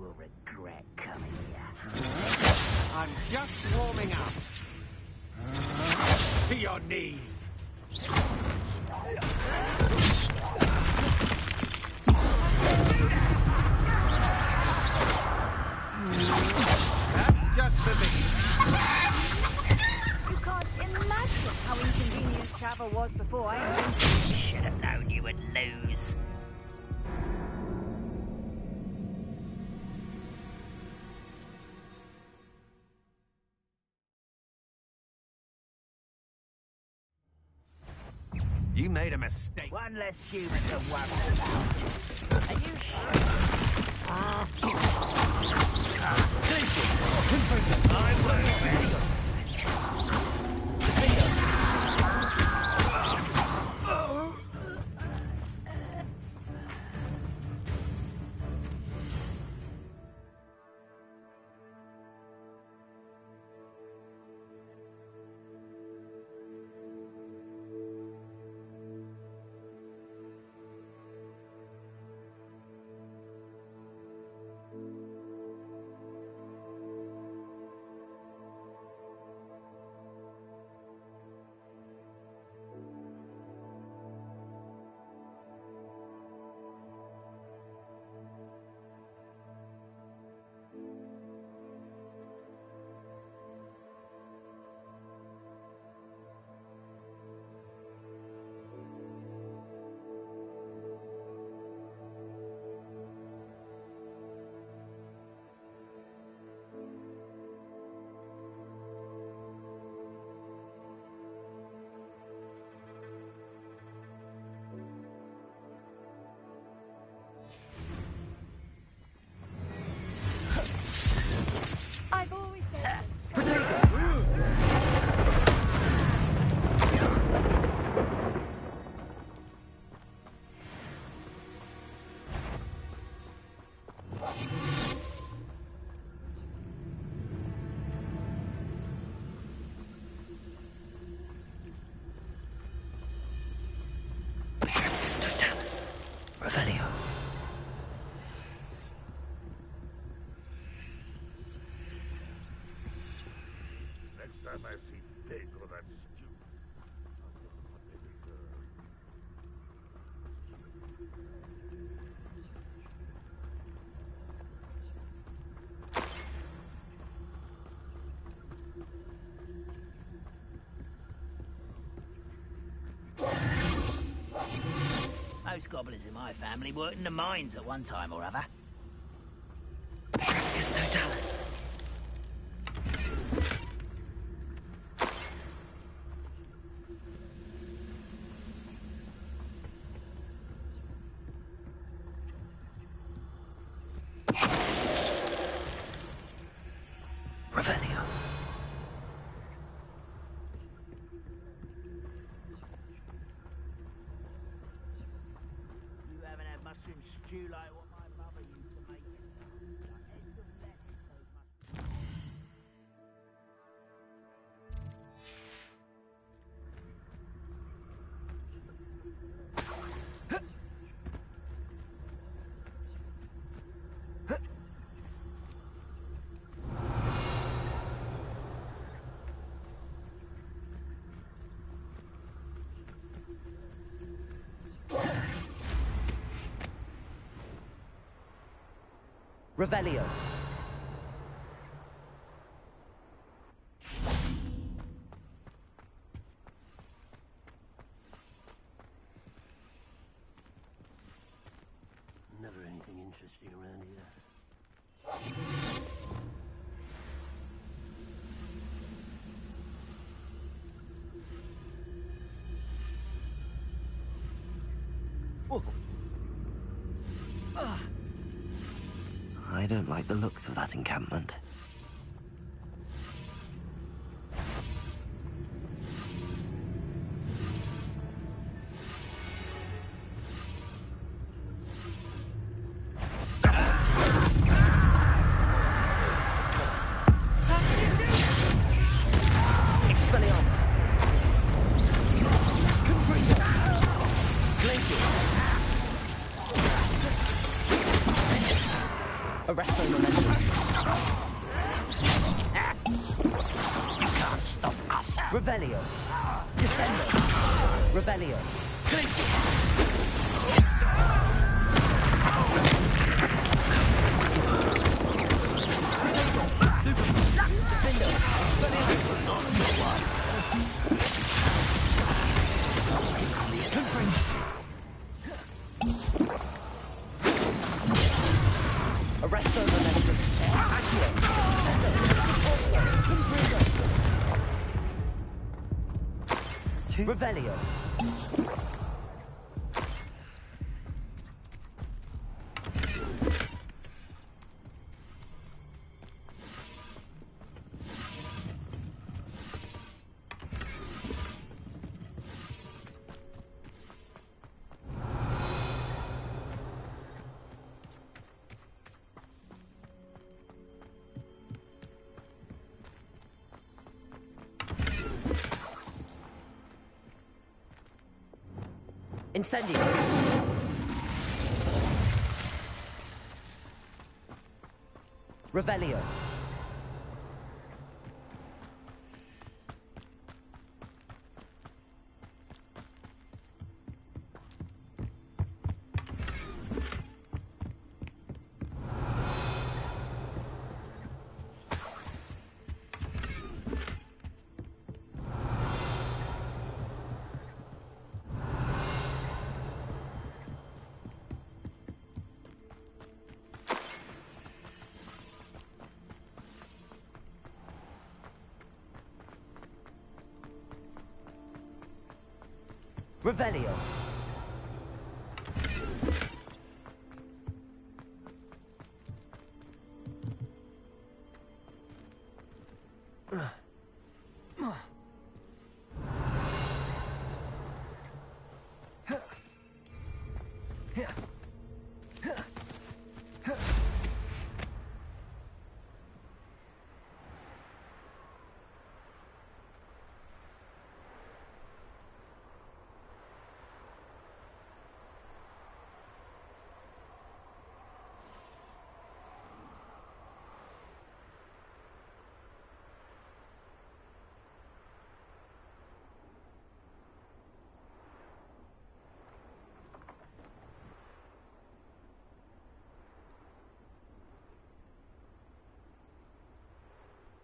You'll regret coming here. I'm just warming up. To your knees. That's just for me. You can't imagine how inconvenient travel was before I invented it. Should have known you would lose. You made a mistake. One less human to worry about. Are you sure? I will. I've always said Revelio. Next time I see pig or that stew, Most goblins in my family worked in the mines at one time or other. There's no dollars. Revelio. You haven't had mushroom stew like what my mother used to make. Like ends of lettuce, those mushrooms. Revelio. Never anything interesting around here. I don't like the looks of that encampment. Expelliarmus! Arresto momentum. You can't stop us. Revelio. Descendo. Revelio. Arresto momentum. Accio. Revelio. Incendio. Revelio. Revelio.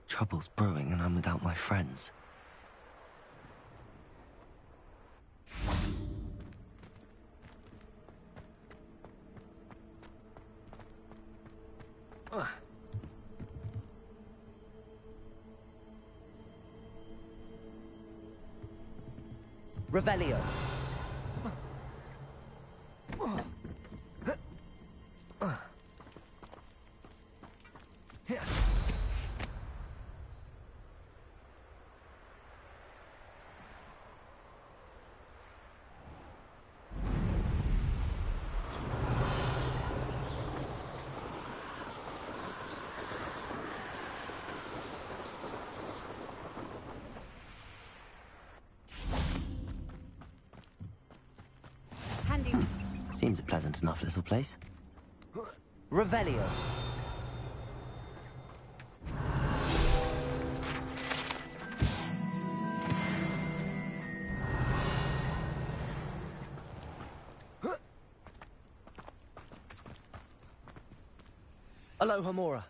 Trouble's brewing and I'm without my friends. Revelio. Handy. Seems a pleasant enough little place. Revelio. Aloha Mora.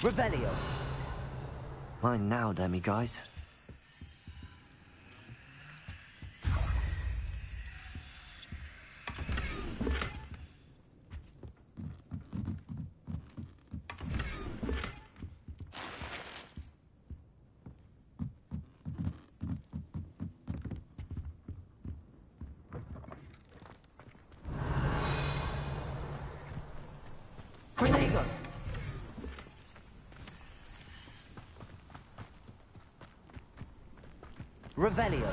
Revelio. Mine now, demi-guys. Protego. Revelio.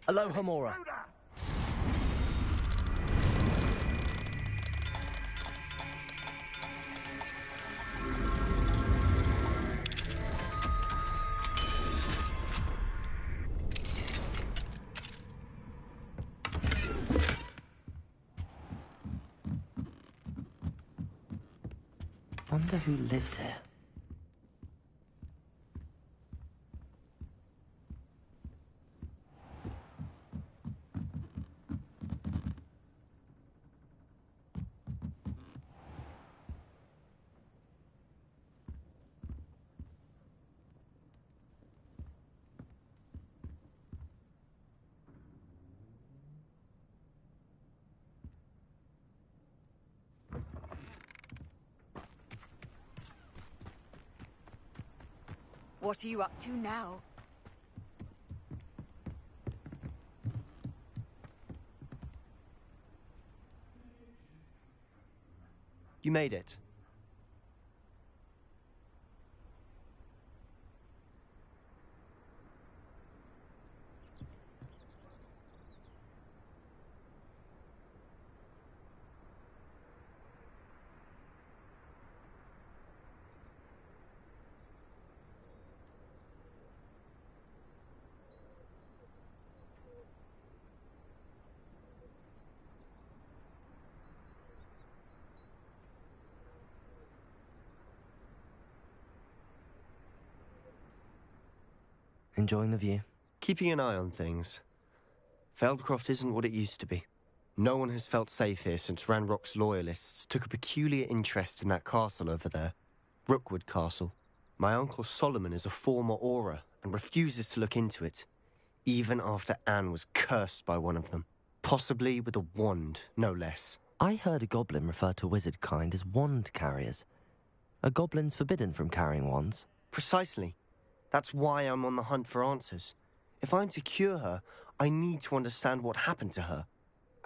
Aloha Mora. Wonder who lives here. What are you up to now? You made it. Enjoying the view? Keeping an eye on things. Feldcroft isn't what it used to be. No one has felt safe here since Ranrock's loyalists took a peculiar interest in that castle over there. Rookwood Castle. My uncle Solomon is a former Auror and refuses to look into it, even after Anne was cursed by one of them. Possibly with a wand, no less. I heard a goblin refer to wizard kind as wand carriers. Are goblins forbidden from carrying wands? Precisely. That's why I'm on the hunt for answers. If I'm to cure her, I need to understand what happened to her.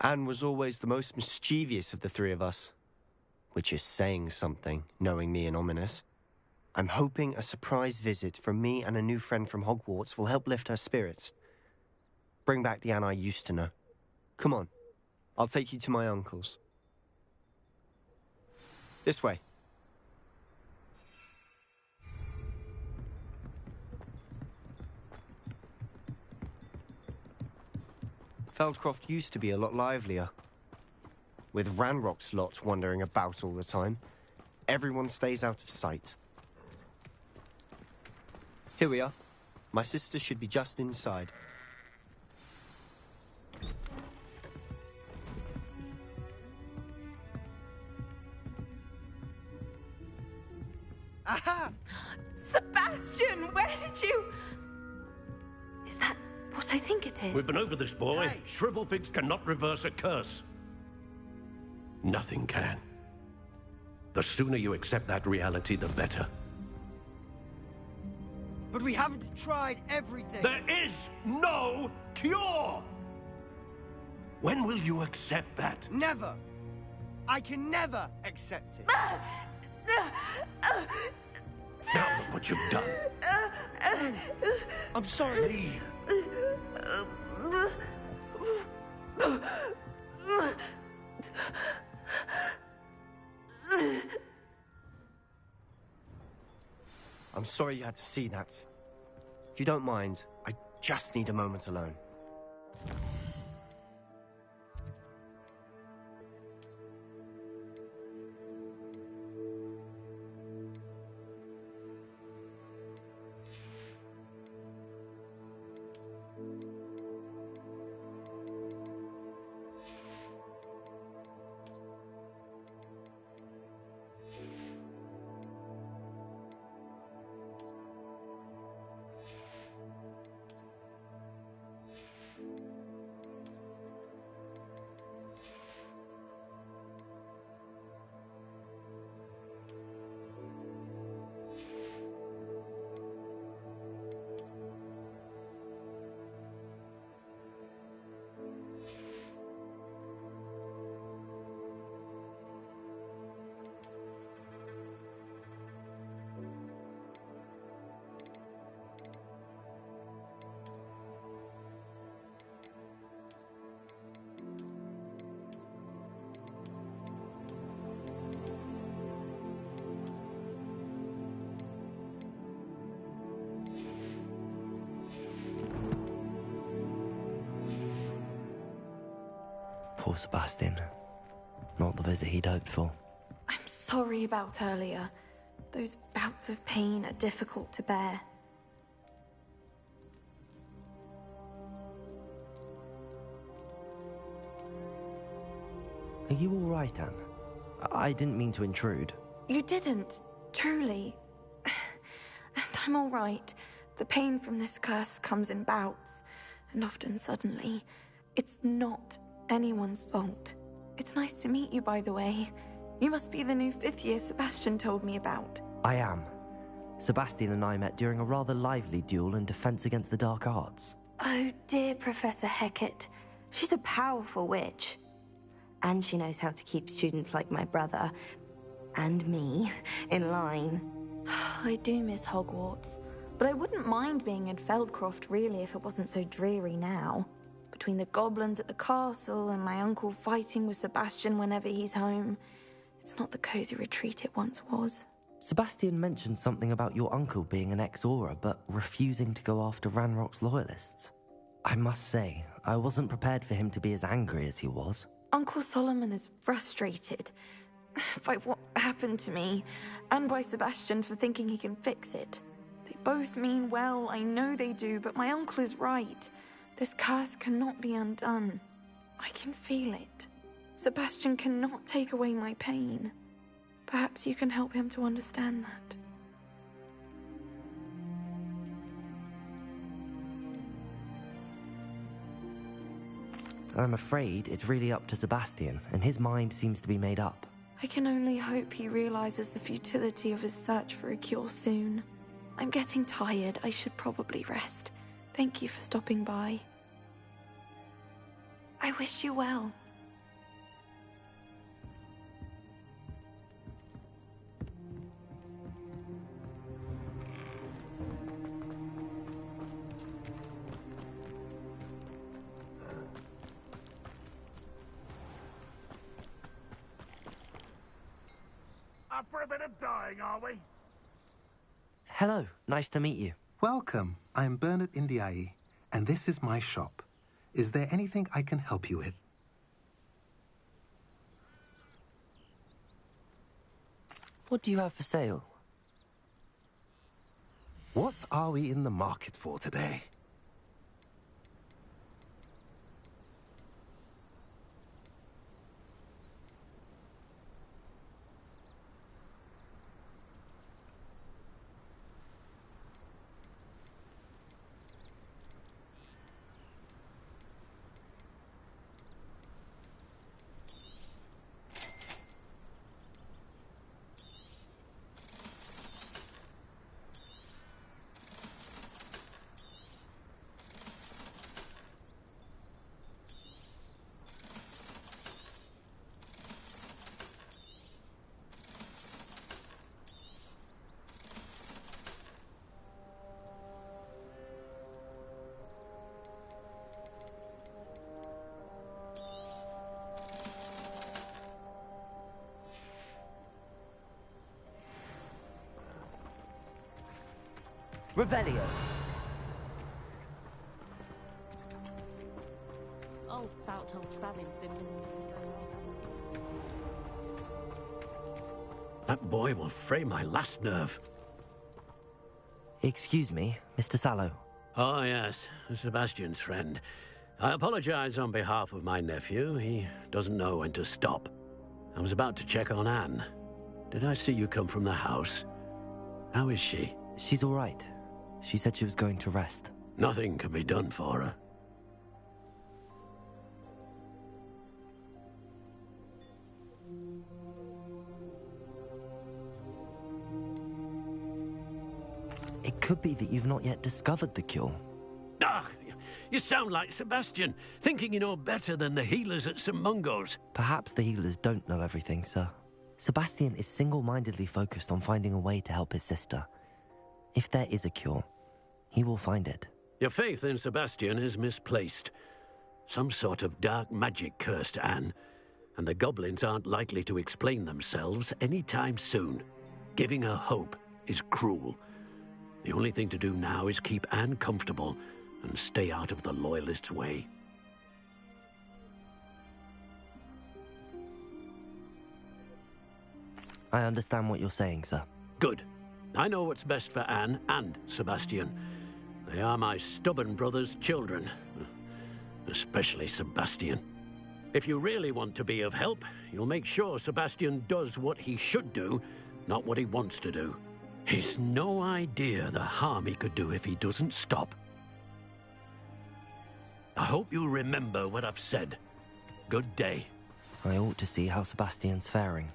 Anne was always the most mischievous of the three of us. Which is saying something, knowing me and Ominous. I'm hoping a surprise visit from me and a new friend from Hogwarts will help lift her spirits. Bring back the Anne I used to know. Come on, I'll take you to my uncle's. This way. Feldcroft used to be a lot livelier. With Ranrock's lot wandering about all the time, everyone stays out of sight. Here we are. My sister should be just inside. Aha! Sebastian, where did you... Is that what I think it is? We've been over this, boy. Shrivelfigs cannot reverse a curse. Nothing can. The sooner you accept that reality, the better. But we haven't tried everything. There is no cure! When will you accept that? Never. I can never accept it. Now look what you've done. I'm sorry. Leave. I'm sorry you had to see that. If you don't mind, I just need a moment alone. Poor Sebastian. Not the visit he'd hoped for. I'm sorry about earlier. Those bouts of pain are difficult to bear. Are you all right, Anne? I didn't mean to intrude. You didn't, truly. And I'm all right. The pain from this curse comes in bouts, and often suddenly. It's not anyone's fault. It's nice to meet you, by the way. You must be the new 5th year Sebastian told me about. I am. Sebastian and I met during a rather lively duel in Defense Against the Dark Arts. Oh dear, Professor Hecat. She's a powerful witch. And she knows how to keep students like my brother, and me, in line. I do miss Hogwarts, but I wouldn't mind being in Feldcroft, really, if it wasn't so dreary now. Between the goblins at the castle and my uncle fighting with Sebastian whenever he's home, it's not the cozy retreat it once was. Sebastian mentioned something about your uncle being an ex-Auror, but refusing to go after Ranrock's loyalists. I must say, I wasn't prepared for him to be as angry as he was. Uncle Solomon is frustrated by what happened to me, and by Sebastian for thinking he can fix it. They both mean well, I know they do, but my uncle is right. This curse cannot be undone. I can feel it. Sebastian cannot take away my pain. Perhaps you can help him to understand that. I'm afraid it's really up to Sebastian, and his mind seems to be made up. I can only hope he realizes the futility of his search for a cure soon. I'm getting tired. I should probably rest. Thank you for stopping by. I wish you well. Up for a bit of dying, are we? Hello, nice to meet you. Welcome. I'm Bernard Indiai, and this is my shop. Is there anything I can help you with? What do you have for sale? What are we in the market for today? Revelio. Old spout old Spavin's been... That boy will fray my last nerve. Excuse me, Mr. Sallow. Oh, yes, Sebastian's friend. I apologize on behalf of my nephew. He doesn't know when to stop. I was about to check on Anne. Did I see you come from the house? How is she? She's all right. She said she was going to rest. Nothing can be done for her. It could be that you've not yet discovered the cure. Ah, you sound like Sebastian, thinking you know better than the healers at St. Mungo's. Perhaps the healers don't know everything, sir. Sebastian is single-mindedly focused on finding a way to help his sister. If there is a cure, he will find it. Your faith in Sebastian is misplaced. Some sort of dark magic cursed Anne, and the goblins aren't likely to explain themselves anytime soon. Giving her hope is cruel. The only thing to do now is keep Anne comfortable and stay out of the Loyalists' way. I understand what you're saying, sir. Good. I know what's best for Anne and Sebastian. They are my stubborn brother's children. Especially Sebastian. If you really want to be of help, you'll make sure Sebastian does what he should do, not what he wants to do. He's no idea the harm he could do if he doesn't stop. I hope you remember what I've said. Good day. I ought to see how Sebastian's faring.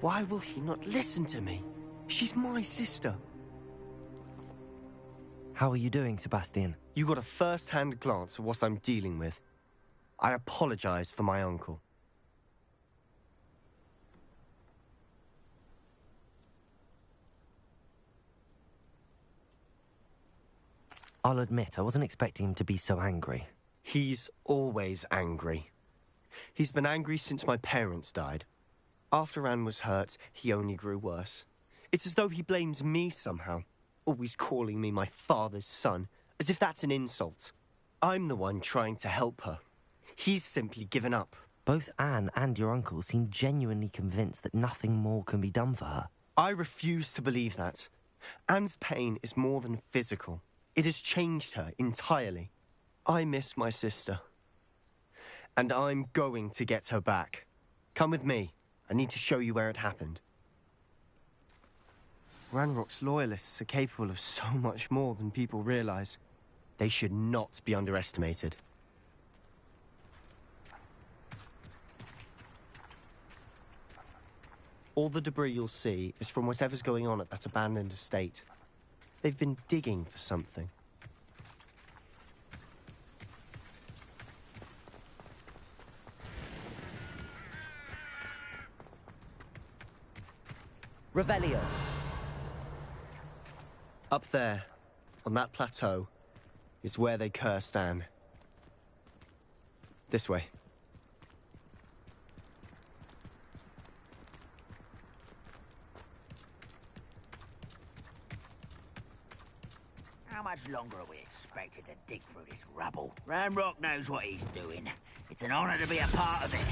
Why will he not listen to me? She's my sister. How are you doing, Sebastian? You got a first-hand glance at what I'm dealing with. I apologize for my uncle. I'll admit, I wasn't expecting him to be so angry. He's always angry. He's been angry since my parents died. After Anne was hurt, he only grew worse. It's as though he blames me somehow, always calling me my father's son, as if that's an insult. I'm the one trying to help her. He's simply given up. Both Anne and your uncle seem genuinely convinced that nothing more can be done for her. I refuse to believe that. Anne's pain is more than physical. It has changed her entirely. I miss my sister. And I'm going to get her back. Come with me. I need to show you where it happened. Ranrock's loyalists are capable of so much more than people realize. They should not be underestimated. All the debris you'll see is from whatever's going on at that abandoned estate. They've been digging for something. Revelio. Up there, on that plateau, is where they cursed Anne. This way. How much longer are we expected to dig through this rubble? Ranrock knows what he's doing. It's an honor to be a part of it.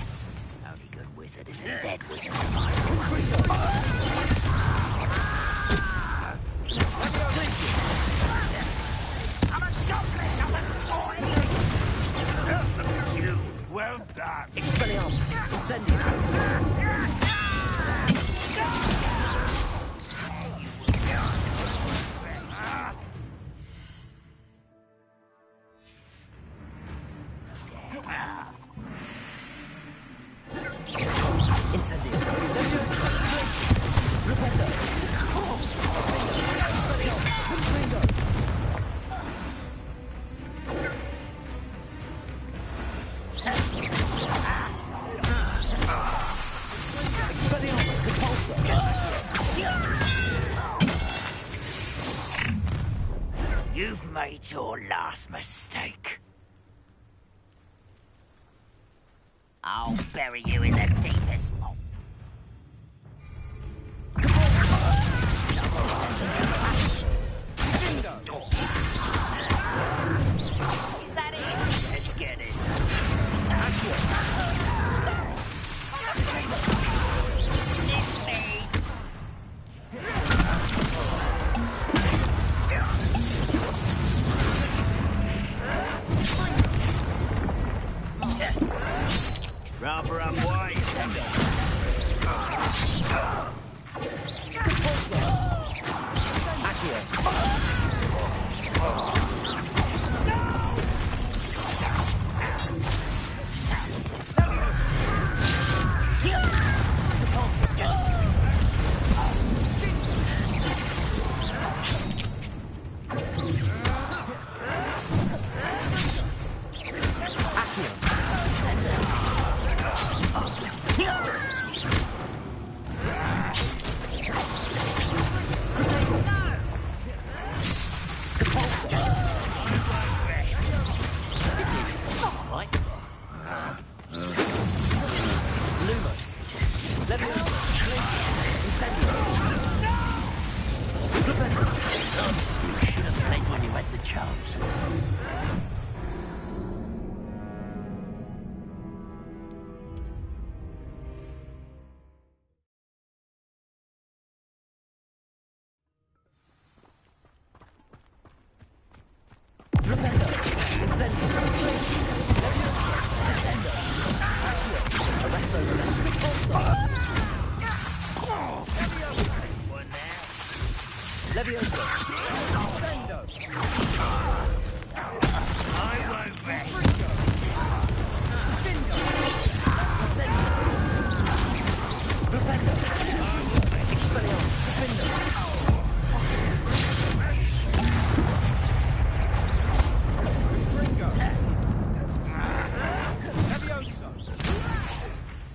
Only good wizard is a dead wizard. I'm a goblin, not a toy! You, well done. Expelliarmus. Incendio. You've made your last mistake. I'll bury you in the deepest vault. Is that it? Let's get this. This me. Rather unwise.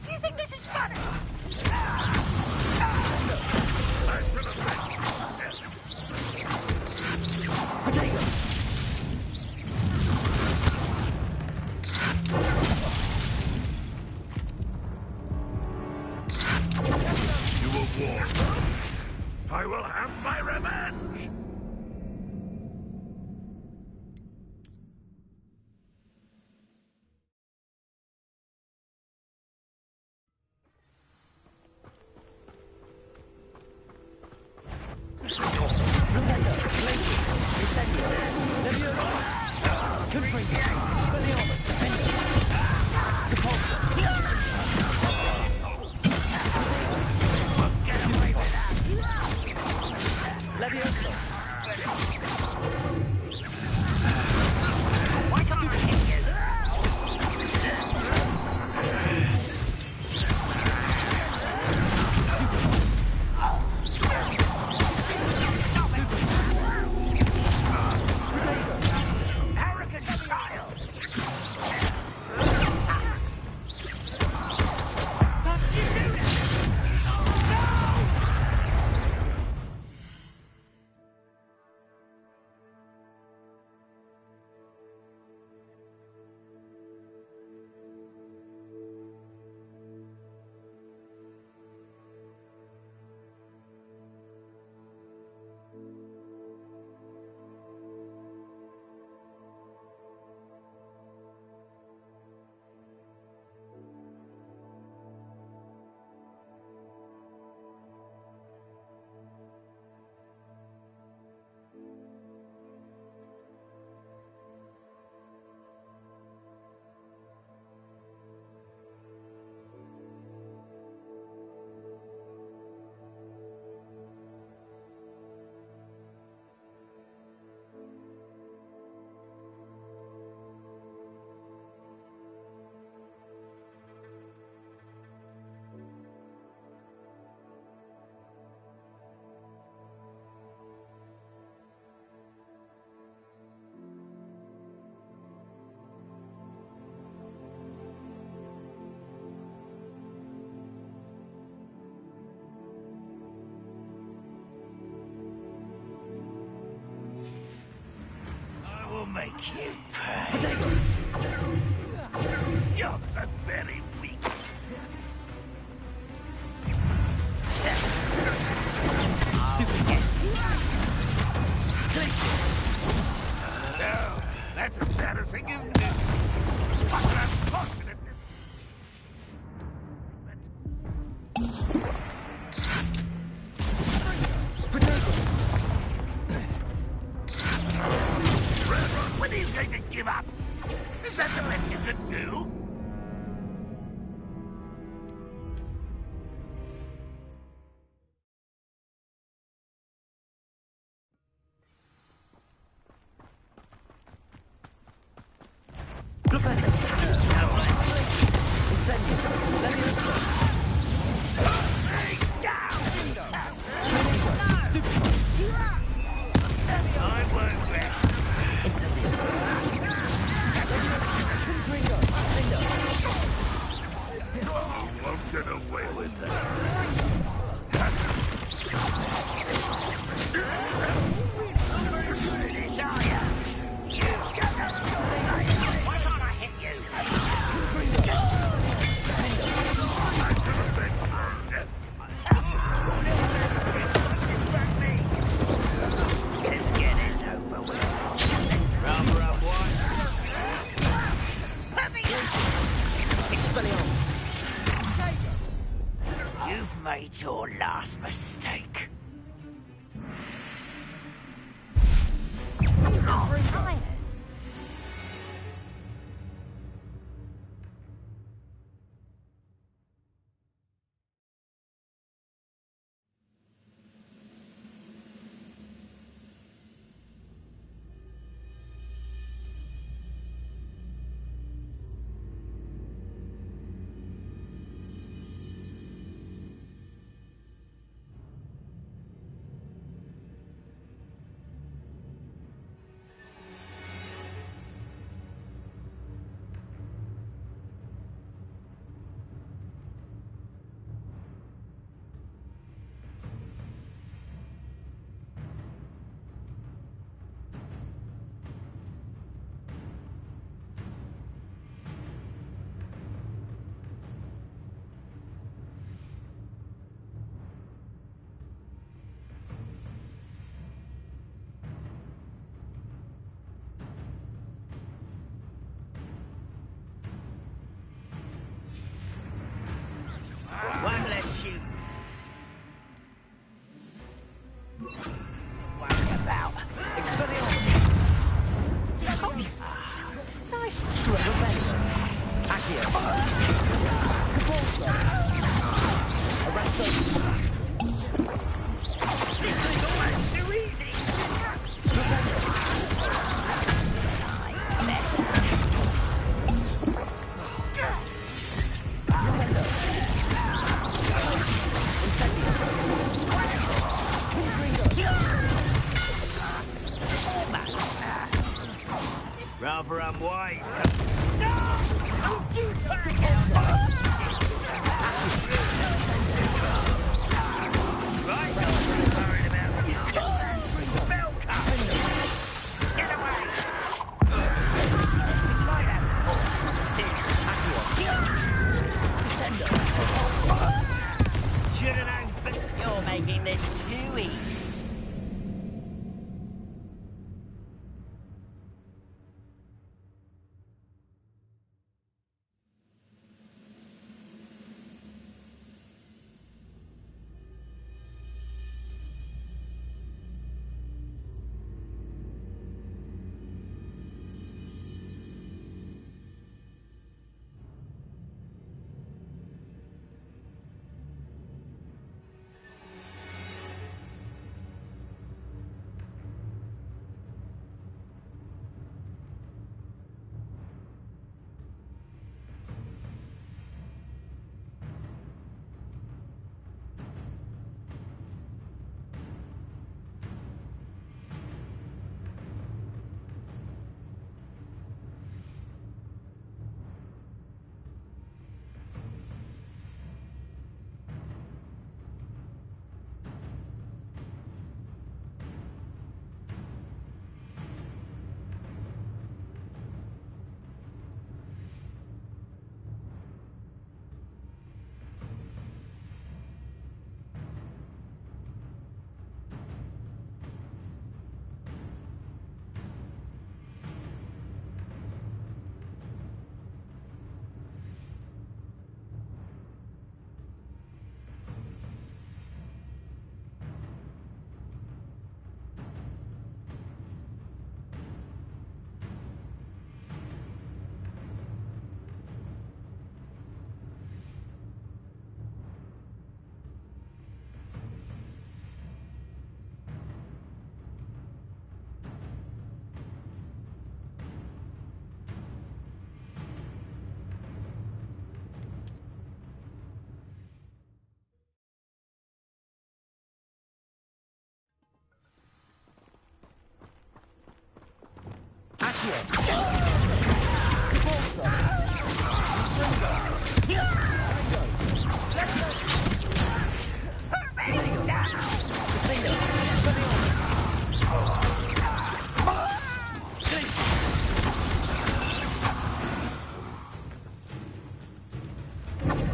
Do you think this is funny? You were warned. I will have my revenge. Make you pay. You're so very weak. No, that's embarrassing, isn't it? What an unfortunate... When are you going to give up? Is that the best you can do? Get away with that. Why can't I hit you? Let's get this over with. Rubber up one. Let me Expelliarmus. You've made your last mistake. I'm not tired. Rather unwise. No! Oh, do take it! Right, worried about you. Spell cut! Get away! Like that before. Should have known, but you're making this too easy.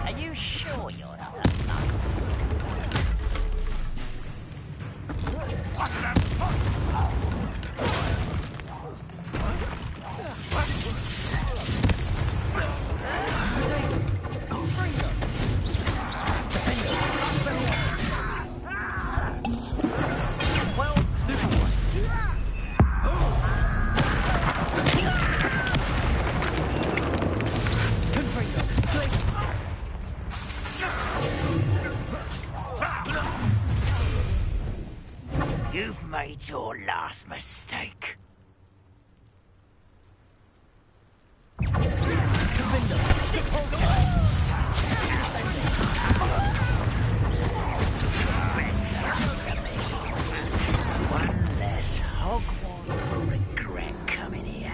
Are you sure you're not a monk? You've made your last mistake. One less Hogwarts will regret coming here.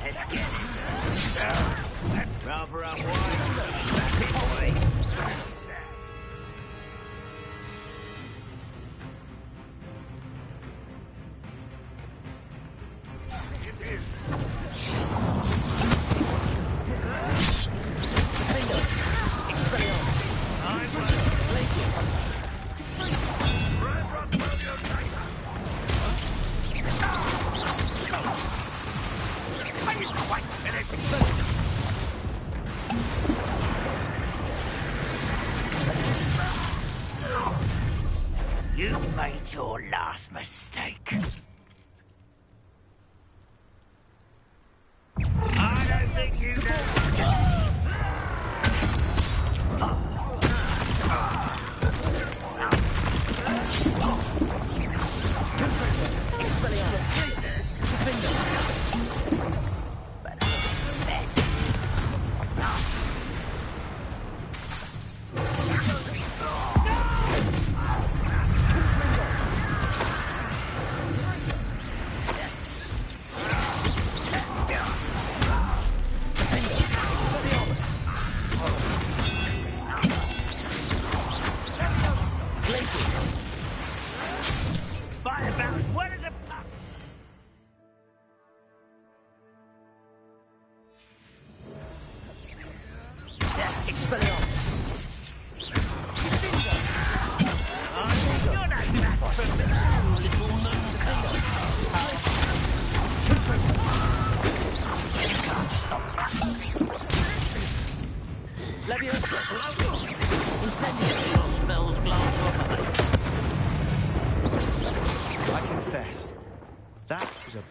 Let's get this rather unwise. Boy. your last mistake. I don't think you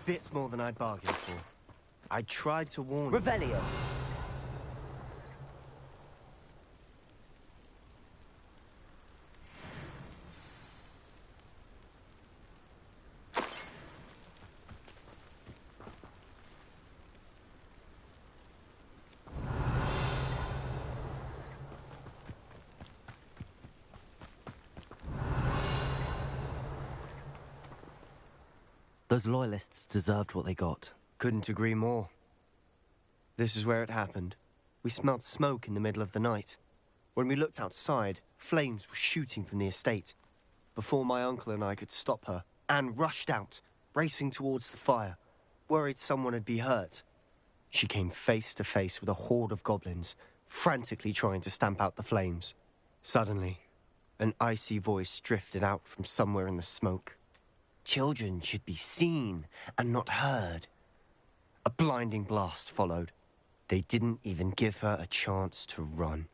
bit more than I'd bargained for. I tried to warn you. Revelio. Those loyalists deserved what they got. Couldn't agree more. This is where it happened. We smelled smoke in the middle of the night. When we looked outside, flames were shooting from the estate. Before my uncle and I could stop her, Anne rushed out, racing towards the fire, worried someone had been hurt. She came face to face with a horde of goblins, frantically trying to stamp out the flames. Suddenly, an icy voice drifted out from somewhere in the smoke. Children should be seen and not heard. A blinding blast followed. They didn't even give her a chance to run.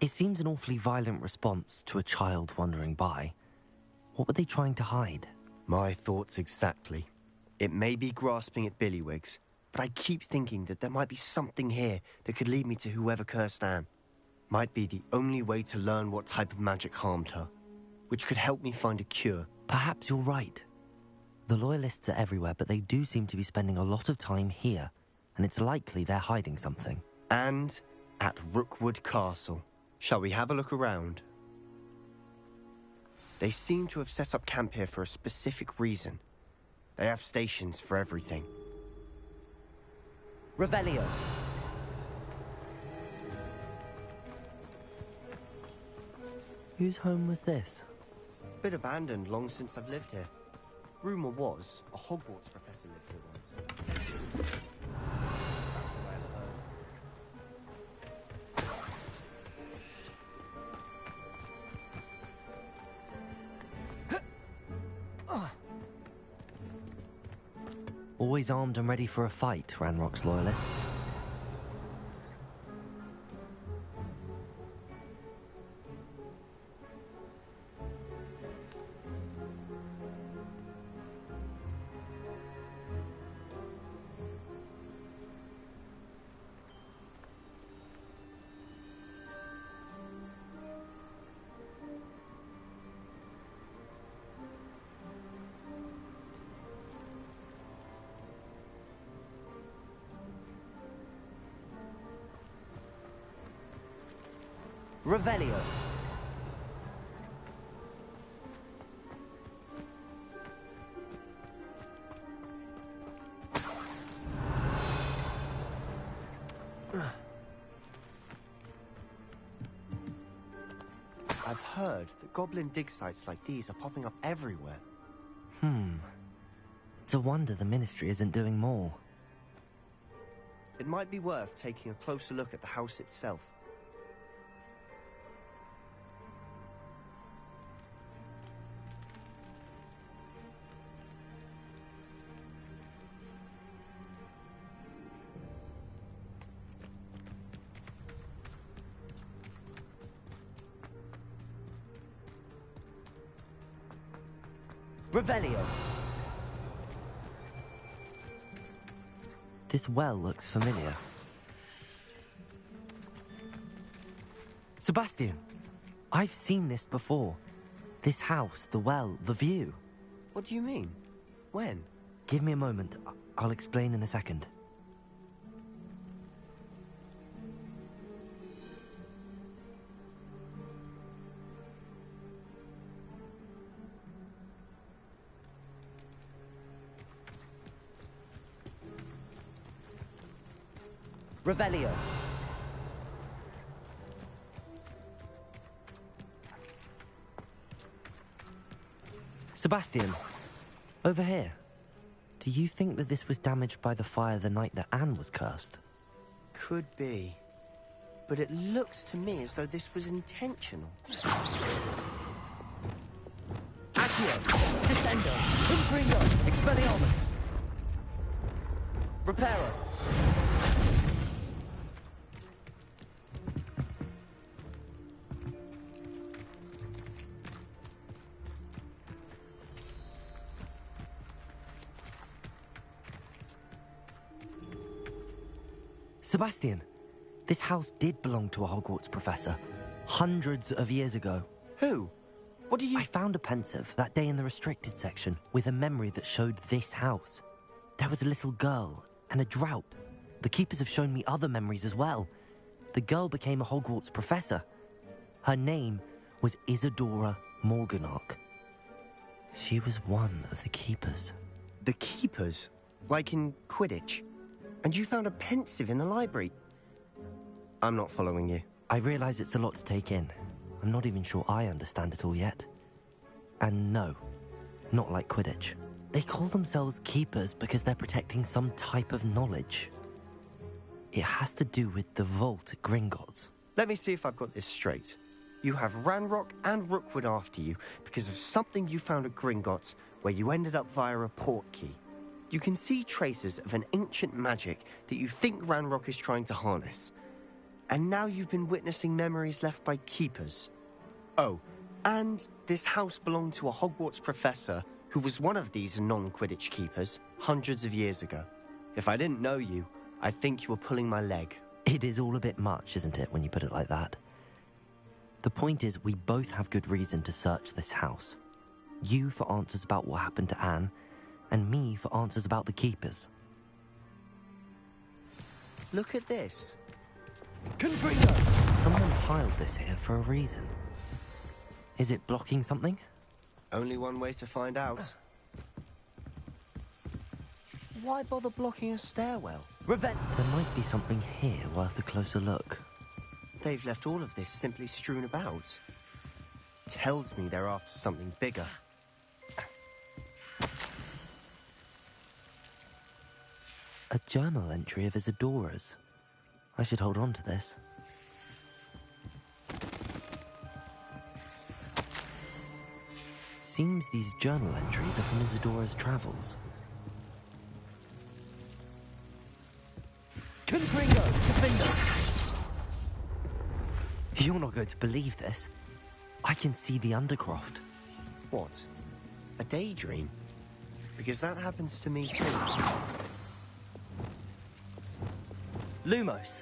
It seems an awfully violent response to a child wandering by. What were they trying to hide? My thoughts exactly. It may be grasping at Billywigs, but I keep thinking that there might be something here that could lead me to whoever cursed Anne. Might be the only way to learn what type of magic harmed her, which could help me find a cure. Perhaps you're right. The Loyalists are everywhere, but they do seem to be spending a lot of time here, and it's likely they're hiding something. And at Rookwood Castle. Shall we have a look around? They seem to have set up camp here for a specific reason. They have stations for everything. Revelio. Whose home was this? Bit abandoned long since I've lived here. Rumour was, a Hogwarts professor lived here once. That's what I ever heard. Always armed and ready for a fight, Ranrock's loyalists. Revelio. I've heard that goblin dig sites like these are popping up everywhere. It's a wonder the Ministry isn't doing more. It might be worth taking a closer look at the house itself. Revelio. This well looks familiar. Sebastian, I've seen this before. This house, the well, the view. What do you mean? When? Give me a moment. I'll explain in a second. Revelio. Sebastian, over here. Do you think that this was damaged by the fire the night that Anne was cursed? Could be. But it looks to me as though this was intentional. Accio, Descendo, Impringo, Expelliarmus. Reparo. Sebastian, this house did belong to a Hogwarts professor, hundreds of years ago. Who? What do you... I found a pensive that day in the restricted section with a memory that showed this house. There was a little girl and a drought. The keepers have shown me other memories as well. The girl became a Hogwarts professor. Her name was Isadora Morganach. She was one of the keepers. The keepers? Like in Quidditch? And you found a pensive in the library? I'm not following you. I realize it's a lot to take in. I'm not even sure I understand it all yet. And no, not like Quidditch. They call themselves keepers because they're protecting some type of knowledge. It has to do with the vault at Gringotts. Let me see if I've got this straight. You have Ranrock and Rookwood after you because of something you found at Gringotts where you ended up via a port key. You can see traces of an ancient magic that you think Ranrock is trying to harness. And now you've been witnessing memories left by keepers. Oh, and this house belonged to a Hogwarts professor who was one of these non-Quidditch keepers hundreds of years ago. If I didn't know you, I'd think you were pulling my leg. It is all a bit much, isn't it, when you put it like that? The point is, we both have good reason to search this house. You for answers about what happened to Anne, and me for answers about the keepers. Look at this. Confringo! Someone piled this here for a reason. Is it blocking something? Only one way to find out. Why bother blocking a stairwell? There might be something here worth a closer look. They've left all of this simply strewn about. tells me they're after something bigger. A journal entry of Isadora's. I should hold on to this. Seems these journal entries are from Isadora's travels. Confringo! Confringo! You're not going to believe this. I can see the Undercroft. What? A daydream? Because that happens to me too. Lumos,